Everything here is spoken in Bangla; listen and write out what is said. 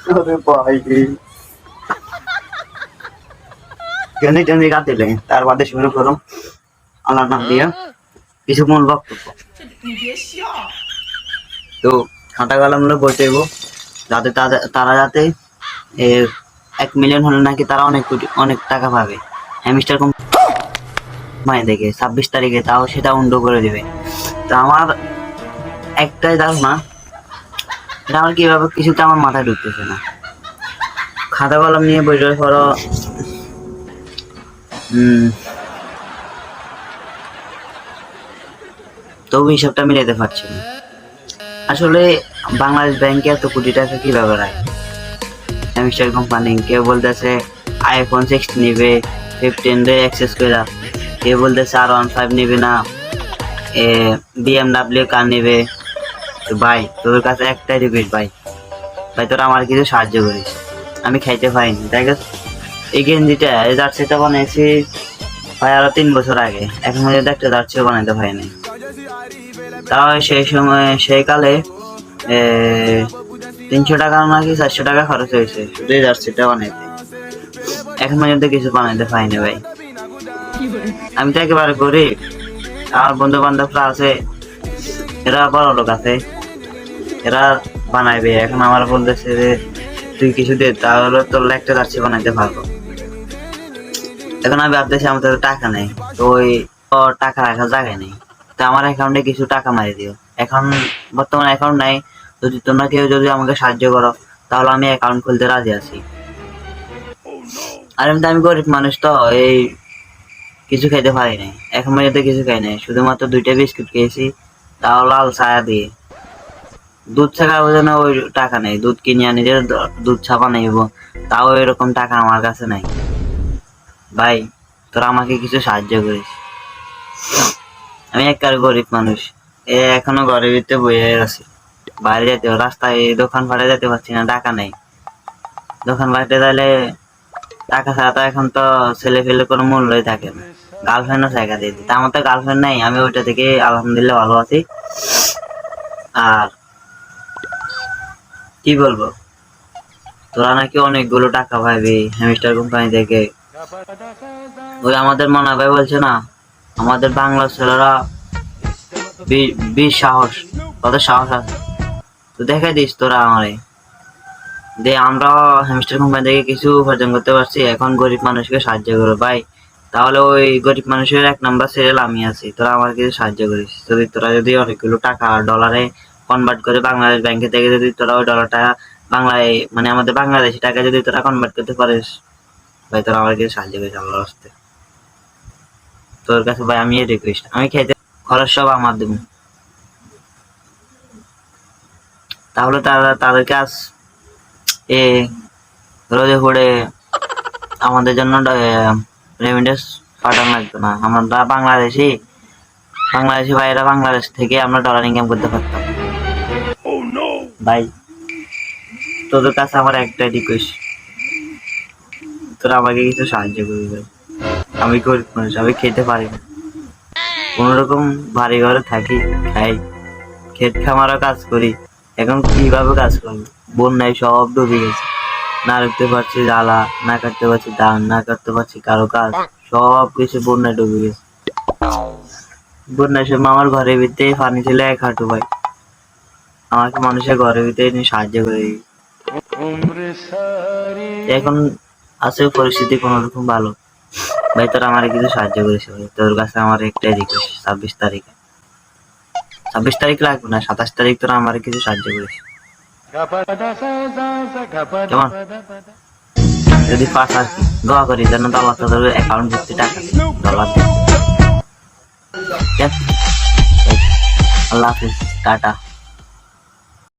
अरे भाई জেনে জেনে গাত দিলে তার বাদে শুরু করো আল্লাহর নাম দিয়া কিছু মূল বক্তব্য। তো খাতা কলম নিয়ে বসে যাবো যাতে তারা যাতে 1 মিলিয়ন হলে নাকি তারা অনেক টাকা পাবে হ্যামস্টার কোম্পানি থেকে 26 তারিখে, তাও সেটা উন্ড করে দিবে। তো আমার একটাই ধারণা, এটা আমার কিভাবে কিছুতে আমার মাথায় ঢুকতেছে না। খাতা কলম নিয়ে বসে পড়ো, তবু হিসাবটা মিলাইতে পারছি না। আসলে বাংলাদেশ ব্যাংকে এত কোটি টাকা কিভাবে রাখে হ্যামস্টার কোম্পানি? কেউ বলতেছে iPhone 16 নিবে 15 রে অ্যাক্সেস করে, কেউ বলতেছে R15 নিবে না, BMW কার নিবে। তো ভাই তোর কাছে একটাই রিকোয়েস্ট, ভাই তোরা আমার কিছু সাহায্য করিস, আমি খাইতে পাইনি। দেখ এই গেঞ্জিটা এই জার্সিটা বানিয়েছি ভাই আরো 3 বছর আগে, এখন পর্যন্ত একটা জার্সিও বানাইতে পারিনি। তাও সেই সময় সেই কালে 300 টাকা নাকি 400 টাকা খরচ হয়েছে শুধু এই জার্সিটা বানাইতে, এখন পর্যন্ত কিছু বানাইতে পারিনি ভাই। আমি তো একেবারে গরিব, আমার বন্ধু বান্ধবরা আছে এরা বড় লোক আছে, এরা বানাইবে। এখন আমার বলতেছে যে তুই কিছু দে তাহলে তোর একটা জার্সি বানাইতে পারবো। এখন আমি ভাবতেছি আমার তো টাকা নেই, তো ওই টাকা রাখার জায়গায় নেই, তো আমার অ্যাকাউন্টে কিছু টাকা মারি দিও। এখন বর্তমানে অ্যাকাউন্ট নাই, যদি তোমরা কেউ যদি আমাকে সাহায্য করো তাহলে আমি অ্যাকাউন্ট খুলতে রাজি আছি। আর আমি গরিব মানুষ, তো এই কিছু খাইতে পারি নাই, এখন পর্যন্ত কিছু খাই নাই, শুধুমাত্র 2টা বিস্কুট খেয়েছি, তাও লাল ছায়া দিয়ে। দুধ চা খাওয়ার জন্য ওই টাকা নেই, দুধ কিনে আনি যে দুধ চা বানাইবো, তাও এরকম টাকা আমার কাছে নাই। ভাই তোরা আমাকে কিছু সাহায্য করিস, আমি একবার গরিব মানুষ, এখনো ঘরের ভিতরে বইয়ে আছি, বাইরে যেতে রাস্তায় দোকান পাটে যেতে পারছি না, টাকা নেই। দোকান পাটে তাহলে টাকা ছাড়া তো এখন তো ছেলে ফেলে কোনো মূল্যই থাকে না, গার্লফ্রেন্ডও জায়গা দিয়ে দিই। আমার তো গার্লফ্রেন্ড নাই, আমি ওইটা থেকে আলহামদুলিল্লাহ ভালো আছি। আর কি বলবো, তোরা নাকি অনেকগুলো টাকা পাবি হ্যামস্টার কোম্পানি থেকে। ওই আমাদের মনা ভাই বলছে না, আমাদের বাংলা ছেলেরা সাহস, কত সাহস আছে, তো দেখাই দিস তোরা আমারে দে, আমরাও হ্যামস্টার কোম্পানি থেকে কিছু উপার্জন করতে পারছি। এখন গরিব মানুষকে সাহায্য করো ভাই, তাহলে ওই গরিব মানুষের 1 নাম্বার সিরিয়াল আমি আছি, তোরা আমার কিছু সাহায্য করিস। তোরা যদি অনেকগুলো টাকা ডলারে কনভার্ট করে বাংলাদেশ ব্যাংকে থেকে যদি তোরা ওই ডলারটা বাংলায় মানে আমাদের বাংলাদেশি টাকা যদি তোরা কনভার্ট করতে পারিস ভাই, তোরা আমার কিছু সাহায্য করিস আল্লাহর রাস্তায়। তোর কাছে ভাই আমি রিকোয়েস্ট, আমি খেতে খরচ সব আমার দেবো, তাহলে তাদের কাজ রোদে পড়ে আমাদের জন্য রেমিটেন্স পাঠানো লাগতো না। আমরা বাংলাদেশি ভাইয়েরা বাংলাদেশ থেকে আমরা ডলার ইনকাম করতে পারতাম। ভাই তোদের কাছে আমার একটাই রিকোয়েস্ট, তোরা আমাকে কিছু সাহায্য করবি ভাই, আমি গরিব মানুষ, আমি খেতে পারি না, কোনোরকম বাড়ি ঘরে থাকি, খাই, ক্ষেত খামারও কাজ করি। এখন কিভাবে কাজ করবো, বন্যায় সব ডুবে গেছে, না রাখতে পারছি জ্বালা, না কাটতে পারছি ধান, না কাটতে পারছি কারো কাজ, সব কিছু বন্যায় ডুবে গেছে। বন্যার সময় আমার ঘরের ভিতরে পানি ছিল 1 হাঁটু ভাই, আমাকে মানুষের ঘরের ভিতরে নিয়ে সাহায্য করে। এখন আছে পরিস্থিতি কোন রকম ভালো ভাই, তোরা আমার কিছু সাহায্য করিস ভাই, তোর কাছে আমার একটাই রিকোয়েস্ট, 26 তারিখ লাগবে না, 27 তারিখ তোরা আমার কিছু সাহায্য করিস কেমন? যদি পাস আর কি দোয়া করি যেন আল্লাহ তাদের অ্যাকাউন্ট ভর্তি টাকা ডলার দেয়। আল্লাহ হাফিজ, টাটা।